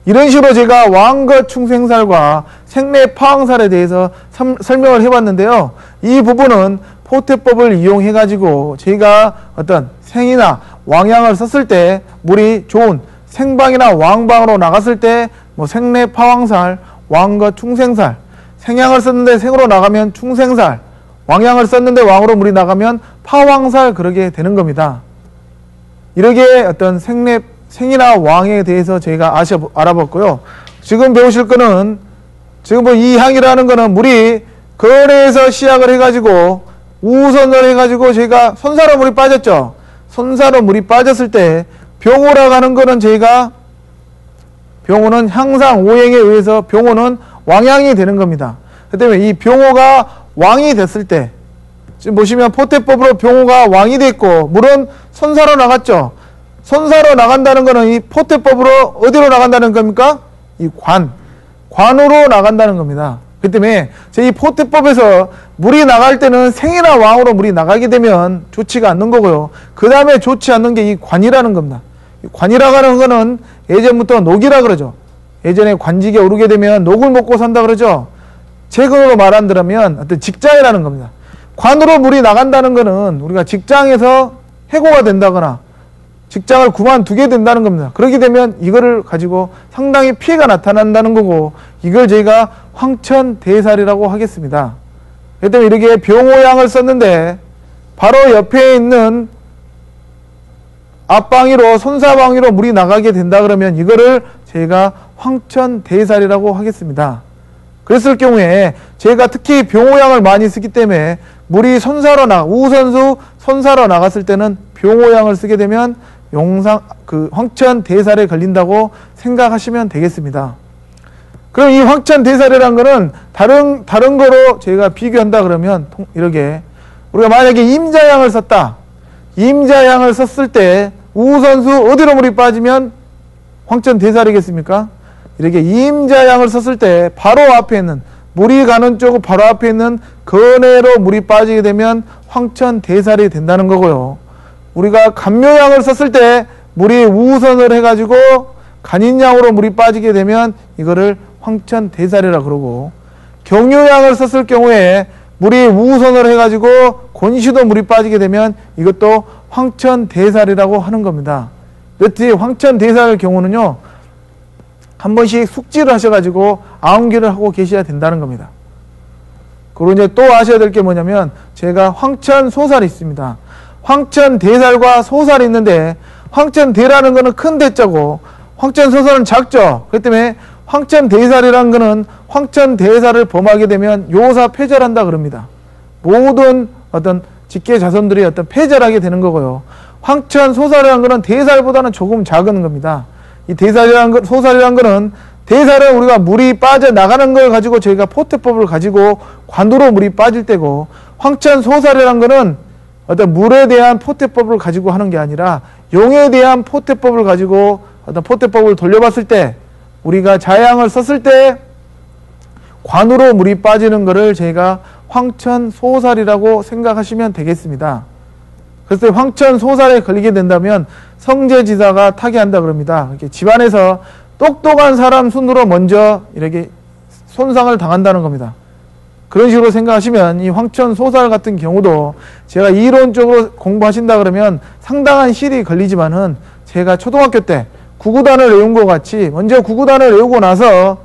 이런 식으로 제가 왕것 충생살과 생내 파왕살에 대해서 설명을 해봤는데요. 이 부분은 포태법을 이용해 가지고 저희가 어떤 생이나 왕양을 썼을 때 물이 좋은 생방이나 왕방으로 나갔을 때 뭐 생내 파왕살, 왕것 충생살, 생양을 썼는데 생으로 나가면 충생살, 왕양을 썼는데 왕으로 물이 나가면 파왕살, 그러게 되는 겁니다. 이렇게 어떤 생이나 왕에 대해서 저희가 알아봤고요. 지금 배우실 거는, 지금 뭐 이 향이라는 거는 물이 거래에서 시작을 해가지고 우선을 해가지고 저희가 손사로 물이 빠졌죠. 손사로 물이 빠졌을 때 병호라고 하는 거는 저희가, 병호는 향상 오행에 의해서 병호는 왕양이 되는 겁니다. 그 때문에 이 병호가 왕이 됐을 때, 지금 보시면 포태법으로 병호가 왕이 됐고 물은 손사로 나갔죠. 손사로 나간다는 거는 이 포태법으로 어디로 나간다는 겁니까? 이 관으로 나간다는 겁니다. 그 때문에 이 포태법에서 물이 나갈 때는 생이나 왕으로 물이 나가게 되면 좋지가 않는 거고요. 그 다음에 좋지 않는 게 이 관이라는 겁니다. 이 관이라고 하는 거는 예전부터 녹이라 그러죠. 예전에 관직에 오르게 되면 녹을 먹고 산다 그러죠. 최근으로 말한다면 어떤 직장이라는 겁니다. 관으로 물이 나간다는 거는 우리가 직장에서 해고가 된다거나 직장을 그만두게 된다는 겁니다. 그렇게 되면 이거를 가지고 상당히 피해가 나타난다는 거고, 이걸 저희가 황천대살이라고 하겠습니다. 그렇기 때문에 이렇게 병호양을 썼는데 바로 옆에 있는 앞방위로, 손사방위로 물이 나가게 된다 그러면 이거를 저희가 황천대살이라고 하겠습니다. 그랬을 경우에 저희가 특히 병호양을 많이 쓰기 때문에 물이 우선수 손사로 나갔을 때는 병호양을 쓰게 되면 황천대살에 걸린다고 생각하시면 되겠습니다. 그럼 이 황천대살이라는 거는 다른 거로 저희가 비교한다 그러면 이렇게, 우리가 만약에 임자양을 썼다. 임자양을 썼을 때 우선수 어디로 물이 빠지면 황천대살이겠습니까? 이렇게 임자양을 썼을 때 바로 앞에 있는, 물이 가는 쪽 바로 앞에 있는 건해로 물이 빠지게 되면 황천대살이 된다는 거고요. 우리가 간묘양을 썼을 때 물이 우선을 해가지고 간인양으로 물이 빠지게 되면 이거를 황천대살이라 그러고, 경유양을 썼을 경우에 물이 우선을 해가지고 곤시도 물이 빠지게 되면 이것도 황천대살이라고 하는 겁니다. 그렇지, 황천대살의 경우는요, 한 번씩 숙지를 하셔가지고 아웅기를 하고 계셔야 된다는 겁니다. 그리고 이제 또 아셔야 될 게 뭐냐면, 제가 황천소살이 있습니다. 황천대살과 소살이 있는데, 황천대라는 거는 큰 대자고 황천소살은 작죠. 그렇기 때문에 황천대살이라는 거는 황천대살을 범하게 되면 요사 폐절한다 그럽니다. 모든 어떤 직계 자손들이 어떤 폐절하게 되는 거고요. 황천소살이라는 거는 대살보다는 조금 작은 겁니다. 이 소살이라는 거는, 대살은 우리가 물이 빠져나가는 걸 가지고 저희가 포태법을 가지고 관으로 물이 빠질 때고, 황천소살이라는 거는 어떤 물에 대한 포태법을 가지고 하는 게 아니라 용에 대한 포태법을 가지고 어떤 포태법을 돌려봤을 때, 우리가 자양을 썼을 때 관으로 물이 빠지는 것을 저희가 황천소살이라고 생각하시면 되겠습니다. 그래서 황천소살에 걸리게 된다면 성제지사가 타개한다 그럽니다. 이렇게 집안에서 똑똑한 사람 순으로 먼저 이렇게 손상을 당한다는 겁니다. 그런 식으로 생각하시면 이 황천소살 같은 경우도 제가 이론적으로 공부하신다 그러면 상당한 실이 걸리지만은, 제가 초등학교 때 구구단을 외운 것 같이 먼저 구구단을 외우고 나서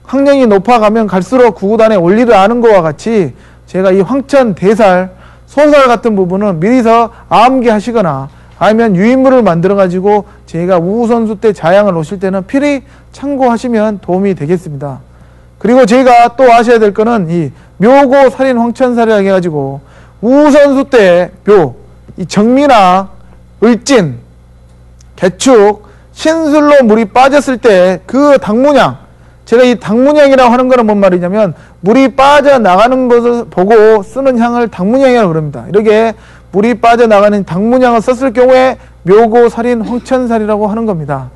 학년이 높아가면 갈수록 구구단의 원리를 아는 것과 같이 제가 이 황천대살, 소살 같은 부분은 미리서 암기하시거나 아니면 유인물을 만들어 가지고 제가 우선수 때 자양을 놓으실 때는 필히 참고하시면 도움이 되겠습니다. 그리고 제가 또 아셔야 될 거는 이 묘고 살인 황천살이라고 해가지고 우선수 때 묘, 이 정미나 을진, 개축, 신술로 물이 빠졌을 때 그 당문양, 제가 이 당문양이라고 하는 거는 뭔 말이냐면 물이 빠져나가는 것을 보고 쓰는 향을 당문양이라고 그럽니다. 이렇게 물이 빠져나가는 당문양을 썼을 경우에 묘고 살인 황천살이라고 하는 겁니다.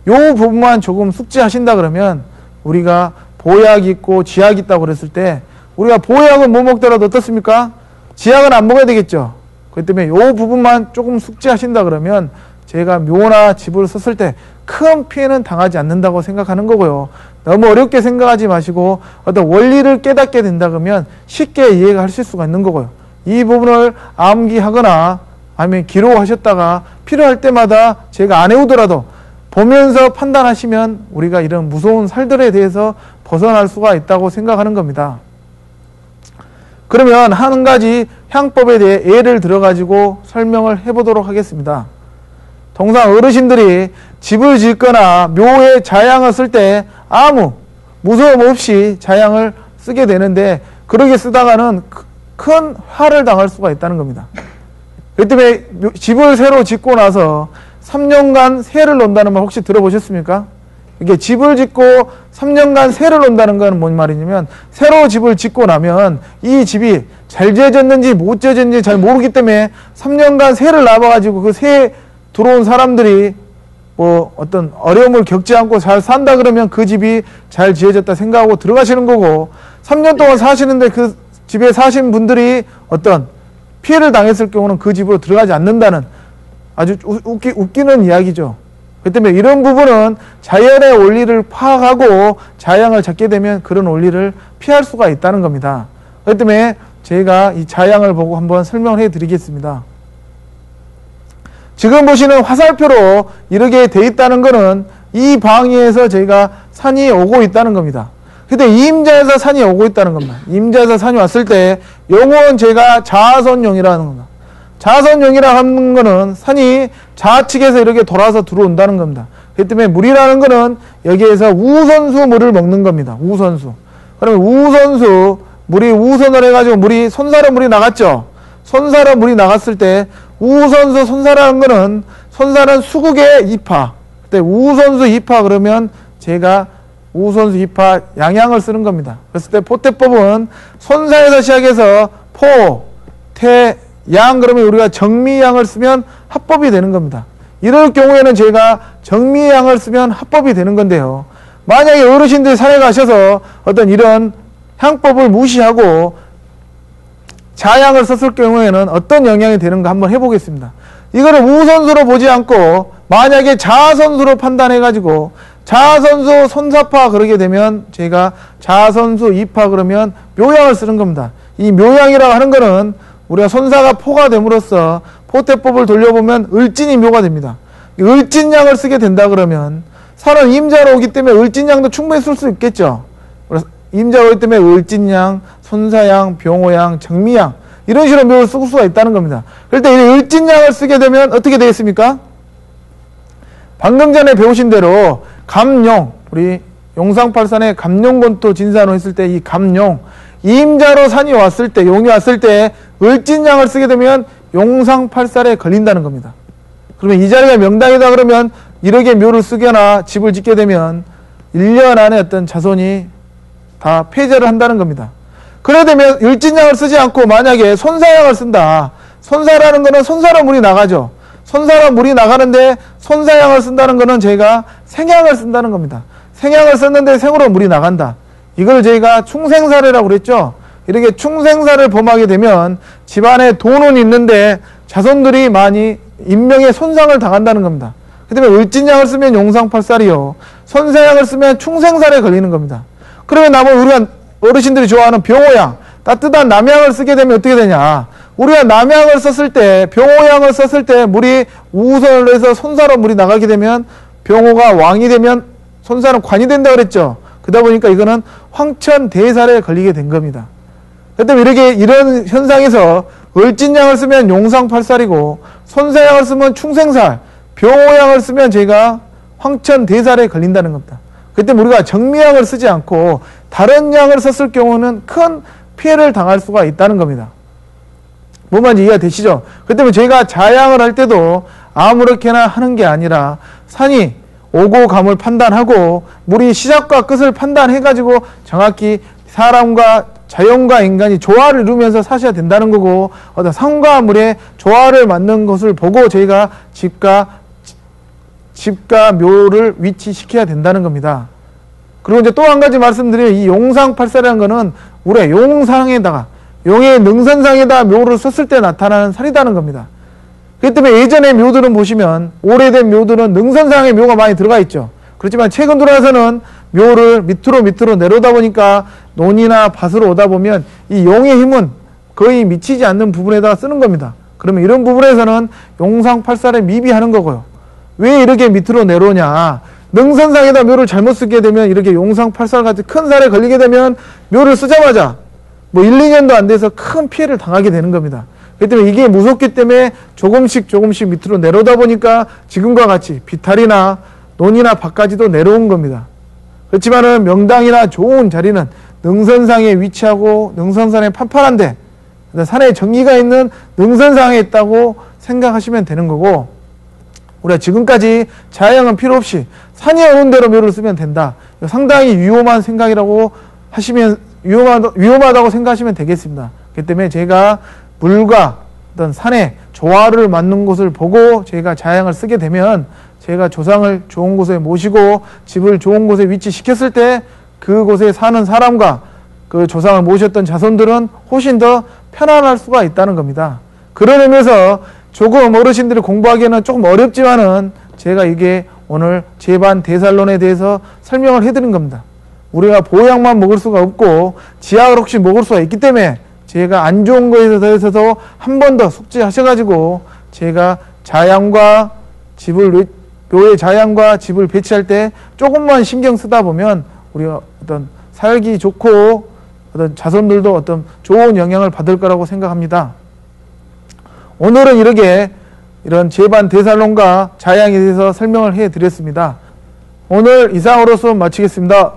요 부분만 조금 숙지하신다 그러면, 우리가 보약 있고 지약 있다고 그랬을 때, 우리가 보약은 뭐 먹더라도 어떻습니까? 지약은 안 먹어야 되겠죠. 그렇기 때문에 요 부분만 조금 숙지하신다 그러면 제가 묘나 집을 썼을 때 큰 피해는 당하지 않는다고 생각하는 거고요. 너무 어렵게 생각하지 마시고 어떤 원리를 깨닫게 된다 그러면 쉽게 이해가 하실 수가 있는 거고요. 이 부분을 암기하거나 아니면 기록하셨다가 필요할 때마다 제가 안 해오더라도 보면서 판단하시면 우리가 이런 무서운 살들에 대해서 벗어날 수가 있다고 생각하는 겁니다. 그러면 한 가지 향법에 대해 예를 들어가지고 설명을 해보도록 하겠습니다. 통상 어르신들이 집을 짓거나 묘에 자양을 쓸 때 아무 무서움 없이 자양을 쓰게 되는데 그렇게 쓰다가는 큰 화를 당할 수가 있다는 겁니다. 그 때문에 집을 새로 짓고 나서 3년간 세를 논다는 말 혹시 들어보셨습니까? 이게 집을 짓고 3년간 세를 논다는 건 뭔 말이냐면 새로 집을 짓고 나면 이 집이 잘 지어졌는지 못 지어졌는지 잘 모르기 때문에 3년간 세를 놔봐가지고 그 새 들어온 사람들이 뭐 어떤 어려움을 겪지 않고 잘 산다 그러면 그 집이 잘 지어졌다 생각하고 들어가시는 거고 3년 동안 사시는데 그 집에 사신 분들이 어떤 피해를 당했을 경우는 그 집으로 들어가지 않는다는 아주 웃기는 이야기죠. 그 때문에 이런 부분은 자연의 원리를 파악하고 자양을 잡게 되면 그런 원리를 피할 수가 있다는 겁니다. 그 때문에 제가 이 자양을 보고 한번 설명을 해 드리겠습니다. 지금 보시는 화살표로 이렇게 돼 있다는 것은 이 방위에서 저희가 산이 오고 있다는 겁니다. 근데 임자에서 산이 오고 있다는 겁니다. 임자에서 산이 왔을 때 용은 제가 자선용이라는 겁니다. 자선용이라 하는 거는 산이 좌측에서 이렇게 돌아서 들어온다는 겁니다. 그 때문에 물이라는 거는 여기에서 우선수 물을 먹는 겁니다. 우선수. 그러면 우선수 물이 우선을 해가지고 물이 손사로 물이 나갔죠. 손사로 물이 나갔을 때 우선수 손사라는 거는 손사는 수국의 이파. 그때 우선수 2파 그러면 제가 우선수 2파 양양을 쓰는 겁니다. 그랬을 때 포태법은 손사에서 시작해서 포, 태, 양 그러면 우리가 정미양을 쓰면 합법이 되는 겁니다. 이럴 경우에는 제가 정미양을 쓰면 합법이 되는 건데요. 만약에 어르신들이 산에 가셔서 어떤 이런 향법을 무시하고 자양을 썼을 경우에는 어떤 영향이 되는가 한번 해보겠습니다. 이거를 우선수로 보지 않고 만약에 자선수로 판단해가지고 자선수 손사파 그러게 되면 제가 자선수 2파 그러면 묘양을 쓰는 겁니다. 이 묘양이라고 하는 거는 우리가 손사가 포가 됨으로써 포태법을 돌려보면 을진이 묘가 됩니다. 을진양을 쓰게 된다 그러면 산은 임자로 오기 때문에 을진양도 충분히 쓸 수 있겠죠. 그래서 임자로 오기 때문에 을진양, 손사양, 병호양, 정미양 이런 식으로 묘를 쓸 수가 있다는 겁니다. 그럴 때 이 을진양을 쓰게 되면 어떻게 되겠습니까? 방금 전에 배우신 대로 감용, 우리 용상팔산에 감용권토 진산호 했을 때 이 감용, 임자로 산이 왔을 때, 용이 왔을 때 을진양을 쓰게 되면 용상팔살에 걸린다는 겁니다. 그러면 이 자리가 명당이다 그러면 이렇게 묘를 쓰거나 집을 짓게 되면 1년 안에 어떤 자손이 다 폐절을 한다는 겁니다. 그래 되면 을진양을 쓰지 않고 만약에 손사양을 쓴다. 손사라는 거는 손사로 물이 나가죠. 손사로 물이 나가는데 손사양을 쓴다는 거는 저희가 생양을 쓴다는 겁니다. 생양을 썼는데 생으로 물이 나간다. 이걸 저희가 충생사례라고 그랬죠. 이렇게 충생사를 범하게 되면 집안에 돈은 있는데 자손들이 많이 인명에 손상을 당한다는 겁니다. 그 때문에 을진양을 쓰면 용상팔살이요. 손사양을 쓰면 충생살에 걸리는 겁니다. 그러면 나머지 우리가 어르신들이 좋아하는 병호양, 따뜻한 남양을 쓰게 되면 어떻게 되냐. 우리가 남양을 썼을 때, 병호양을 썼을 때 물이 우선을 해서 손사로 물이 나가게 되면 병호가 왕이 되면 손사는 관이 된다 그랬죠. 그러다 보니까 이거는 황천대살에 걸리게 된 겁니다. 그때 이렇게 이런 현상에서 을진양을 쓰면 용상팔살이고 손사양을 쓰면 충생살, 병호양을 쓰면 제가 황천대살에 걸린다는 겁니다. 그때 우리가 정미양을 쓰지 않고 다른 양을 썼을 경우는 큰 피해를 당할 수가 있다는 겁니다. 뭔 말인지 이해가 되시죠? 그 때문에 저희가 자양을 할 때도 아무렇게나 하는 게 아니라 산이 오고 감을 판단하고 물이 시작과 끝을 판단해가지고 정확히 사람과 자연과 인간이 조화를 이루면서 사셔야 된다는 거고 어떤 산과 물의 조화를 맞는 것을 보고 저희가 집과 묘를 위치시켜야 된다는 겁니다. 그리고 이제 또 한 가지 말씀드리면 이 용상팔살이라는 거는 우리가 용상에다가 용의 능선상에다 묘를 썼을 때 나타나는 살이다는 겁니다. 그렇기 때문에 예전의 묘들은 보시면 오래된 묘들은 능선상에 묘가 많이 들어가 있죠. 그렇지만 최근 들어와서는 묘를 밑으로 내려오다 보니까 논이나 밭으로 오다 보면 이 용의 힘은 거의 미치지 않는 부분에다가 쓰는 겁니다. 그러면 이런 부분에서는 용상팔살에 미비하는 거고요. 왜 이렇게 밑으로 내려오냐? 능선상에다 묘를 잘못 쓰게 되면 이렇게 용상팔살 같이 큰 살에 걸리게 되면 묘를 쓰자마자 뭐 1, 2년도 안 돼서 큰 피해를 당하게 되는 겁니다. 그렇기 때문에 이게 무섭기 때문에 조금씩 밑으로 내려오다 보니까 지금과 같이 비탈이나 논이나 밭까지도 내려온 겁니다. 그렇지만은 명당이나 좋은 자리는 능선상에 위치하고 능선산에 판판한데 산에 정리가 있는 능선상에 있다고 생각하시면 되는 거고, 우리가 지금까지 자양은 필요 없이 산이 오는 대로 묘를 쓰면 된다. 상당히 위험한 생각이라고 하시면 위험하다고 생각하시면 되겠습니다. 그렇기 때문에 제가 물과 어떤 산의 조화를 맞는 곳을 보고 제가 자양을 쓰게 되면 제가 조상을 좋은 곳에 모시고 집을 좋은 곳에 위치시켰을 때 그곳에 사는 사람과 그 조상을 모셨던 자손들은 훨씬 더 편안할 수가 있다는 겁니다. 그런 의미에서 조금 어르신들이 공부하기에는 조금 어렵지만은 제가 이게 오늘 제반 대살론에 대해서 설명을 해드린 겁니다. 우리가 보약만 먹을 수가 없고 지약을 혹시 먹을 수가 있기 때문에 제가 안 좋은 거에 대해서도 한 번 더 숙지하셔가지고 제가 자양과 집을 묘의 자양과 집을 배치할 때 조금만 신경 쓰다 보면 우리가 어떤 살기 좋고 어떤 자손들도 어떤 좋은 영향을 받을 거라고 생각합니다. 오늘은 이렇게 이런 제반 대살론과 자양에 대해서 설명을 해 드렸습니다. 오늘 이상으로 수업 마치겠습니다.